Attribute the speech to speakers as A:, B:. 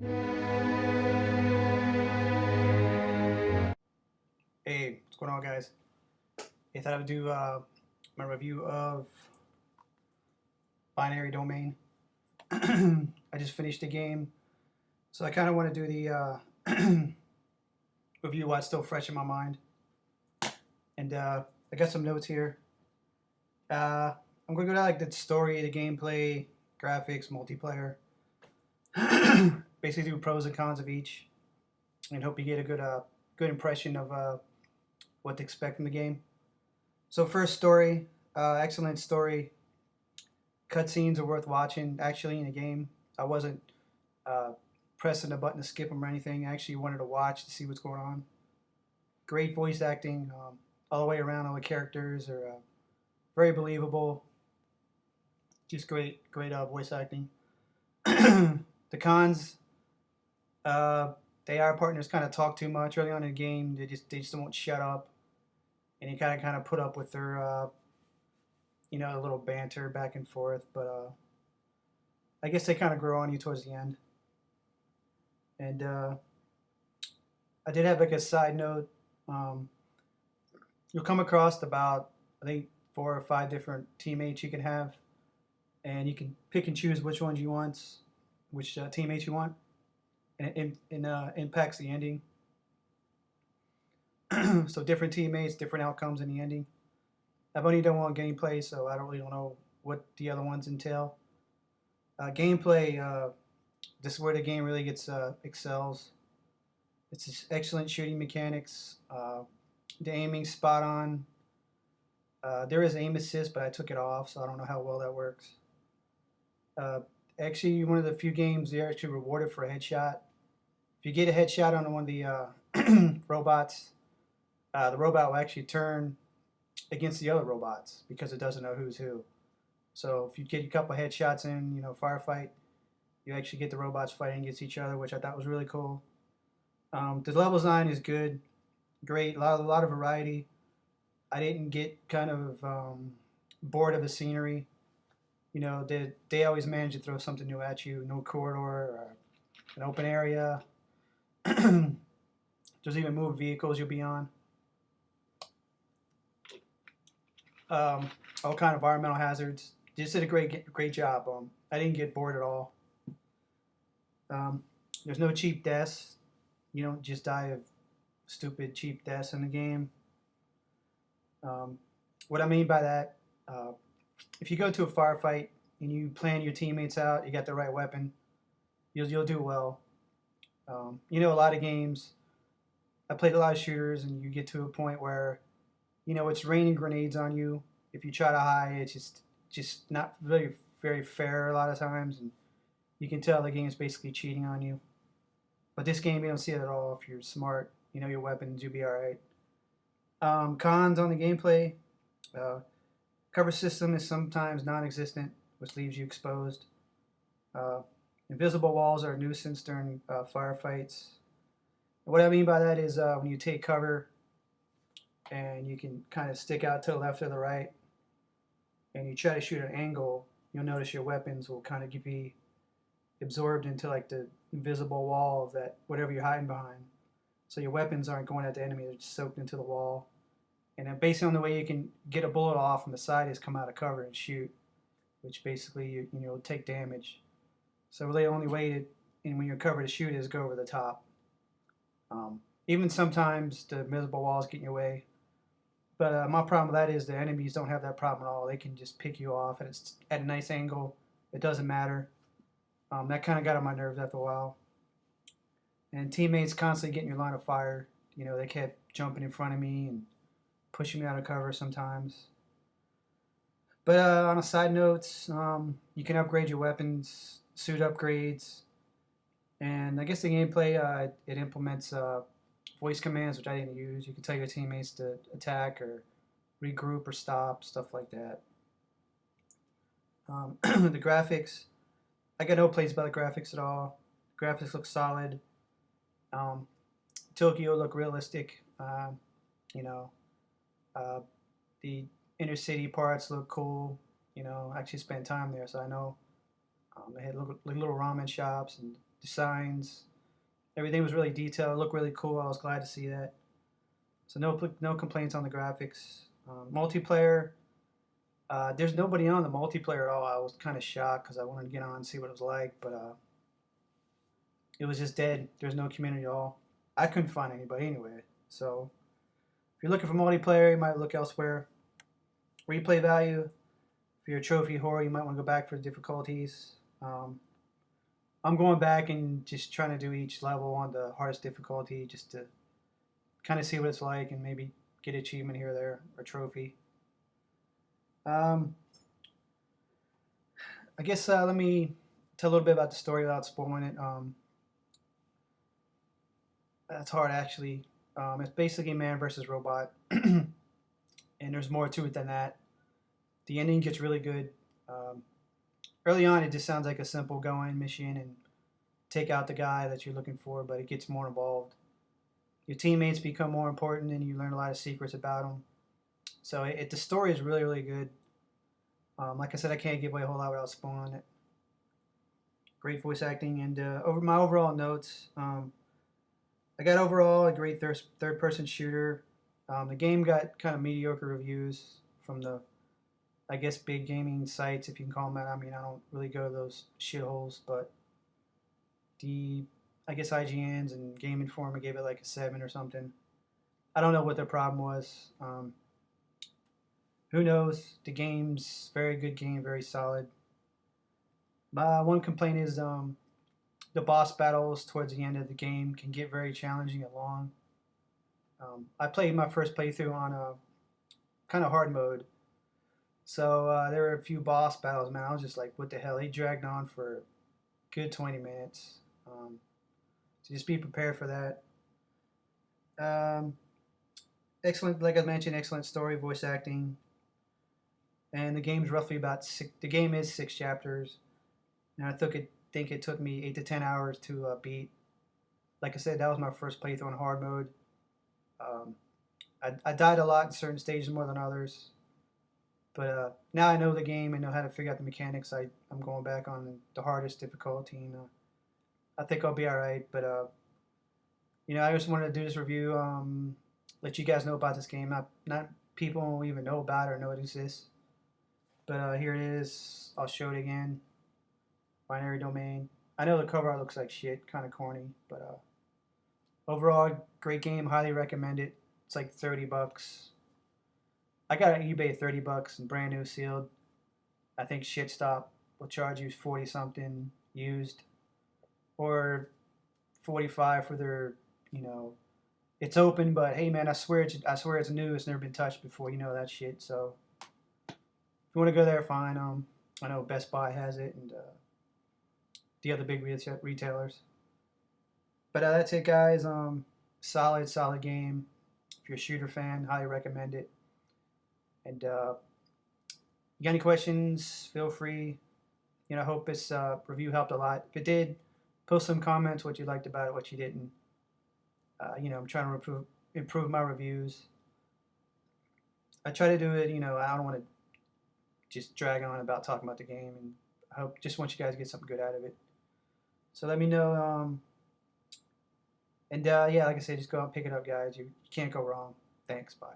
A: Hey, what's going on, guys? I thought I would do my review of Binary Domain. I just finished the game, so I kind of want to do the review while it's still fresh in my mind. And I got some notes here. I'm going to go to like the story, the gameplay, graphics, multiplayer. Basically, do pros and cons of each, and hope you get a good impression of what to expect in the game. So first story, excellent story. Cutscenes are worth watching. Actually, in a game, I wasn't uh, pressing a button to skip them or anything. I actually wanted to watch to see what's going on. Great voice acting all the way around. All the characters are very believable. Just great voice acting. The cons, uh, the AR partners kind of talk too much early on in the game. They just won't shut up, and you kind of put up with their a little banter back and forth. But I guess they kind of grow on you towards the end. And I did have like a side note. Um, you'll come across about I think 4 or 5 different teammates you can have, and you can pick and choose which ones you want, which teammates you want, and it impacts the ending. So different teammates, different outcomes in the ending. I've only done one gameplay, so I don't know what the other ones entail. Gameplay, this is where the game really gets excels. It's excellent shooting mechanics. The aiming spot on. There is aim assist, but I took it off, so I don't know how well that works. Uh, Actually, one of the few games they're actually rewarded for a headshot. If you get a headshot on one of the robots, the robot will actually turn against the other robots because it doesn't know who's who. So if you get a couple headshots in, firefight, you actually get the robots fighting against each other, which I thought was really cool. The level design is good, great, a lot of variety. I didn't get kind of bored of the scenery. They always manage to throw something new at you. No corridor or an open area. There's even moved vehicles you'll be on. All kind of environmental hazards. They just did a great job. I didn't get bored at all. There's no cheap deaths. You don't just die of stupid cheap deaths in the game. Um, what I mean by that, uh, if you go to a firefight and you plan your teammates out, you got the right weapon, you'll do well. A lot of games. I played a lot of shooters, and you get to a point where it's raining grenades on you. If you try to hide, it's just not very fair a lot of times, and you can tell the game's basically cheating on you. But this game, you don't see it at all. If you're smart, you know your weapons, you'll be all right. Cons on the gameplay: uh, cover system is sometimes non-existent, which leaves you exposed. Uh, Invisible walls are a nuisance during firefights. What I mean by that is when you take cover and you can kind of stick out to the left or the right, and you try to shoot at an angle, you'll notice your weapons will kind of be absorbed into like the invisible wall of that whatever you're hiding behind. So your weapons aren't going at the enemy; they're just soaked into the wall. And then based on the way you can get a bullet off from the side is come out of cover and shoot, which basically you take damage. So really the only way to, and when you're covered to shoot is go over the top. Even sometimes the invisible walls get in your way. But my problem with that is the enemies don't have that problem at all. They can just pick you off, and it's at a nice angle. It doesn't matter. That kind of got on my nerves after a while. And teammates constantly getting your line of fire. They kept jumping in front of me and pushing me out of cover sometimes. But on a side note, you can upgrade your weapons, suit upgrades, and I guess the gameplay it implements voice commands, which I didn't use. You can tell your teammates to attack or regroup or stop, stuff like that. The graphics, I got no place about the graphics at all. Graphics look solid. Um, Tokyo look realistic. You know, uh, the inner city parts look cool. I actually spent time there, so I know they had little ramen shops and designs. Everything was really detailed. It looked really cool. I was glad to see that. So no complaints on the graphics. Multiplayer. There's nobody on the multiplayer at all. I was kind of shocked because I wanted to get on and see what it was like, but it was just dead. There's no community at all. I couldn't find anybody anyway. So if you're looking for multiplayer, you might look elsewhere. Replay value. If you're a trophy whore, you might want to go back for the difficulties. I'm going back and just trying to do each level on the hardest difficulty just to kind of see what it's like and maybe get an achievement here or there or trophy. I guess let me tell a little bit about the story without spoiling it. That's hard actually. It's basically man versus robot, and there's more to it than that. The ending gets really good. Early on, it just sounds like a simple go in mission and take out the guy that you're looking for, but it gets more involved. Your teammates become more important, and you learn a lot of secrets about them. So the story is really, really good. Like I said, I can't give away a whole lot without spoiling it. Great voice acting, and over my overall notes, I got overall a great third-person shooter. The game got kind of mediocre reviews from the, I guess, big gaming sites, if you can call them that. I mean, I don't really go to those shitholes, but I guess IGN's and Game Informer gave it like a 7 or something. I don't know what their problem was. Who knows? The game's very good game, very solid. My one complaint is the boss battles towards the end of the game can get very challenging and long. I played my first playthrough on a kind of hard mode, so there were a few boss battles. Man, I was just like, what the hell? They dragged on for a good 20 minutes. So just be prepared for that. Excellent, like I mentioned, excellent story, voice acting, and the game's roughly about six. The game is 6 chapters, and I think it took me 8 to 10 hours to beat. Like I said, that was my first playthrough on hard mode. I died a lot in certain stages more than others, but now I know the game and know how to figure out the mechanics. I'm going back on the hardest difficulty, and I think I'll be all right. But I just wanted to do this review, let you guys know about this game. Not people who even know about it or know it exists. But here it is. I'll show it again. Binary Domain. I know the cover art looks like shit, kind of corny, but overall, great game. Highly recommend it. It's like $30. I got it on eBay $30 and brand new sealed. I think ShitStop will charge you 40 something used, or 45 for their, it's open, but hey man, I swear it's new. It's never been touched before. You know that shit. So if you want to go there, fine. I know Best Buy has it and the other big retailers. But that's it, guys. Solid game. If you're a shooter fan, highly recommend it. And you got any questions? Feel free. I hope this review helped a lot. If it did, post some comments what you liked about it, what you didn't. I'm trying to improve my reviews. I try to do it. I don't want to just drag on about talking about the game, and I just want you guys to get something good out of it. So let me know. And yeah, like I said, just go out and pick it up, guys. You can't go wrong. Thanks. Bye.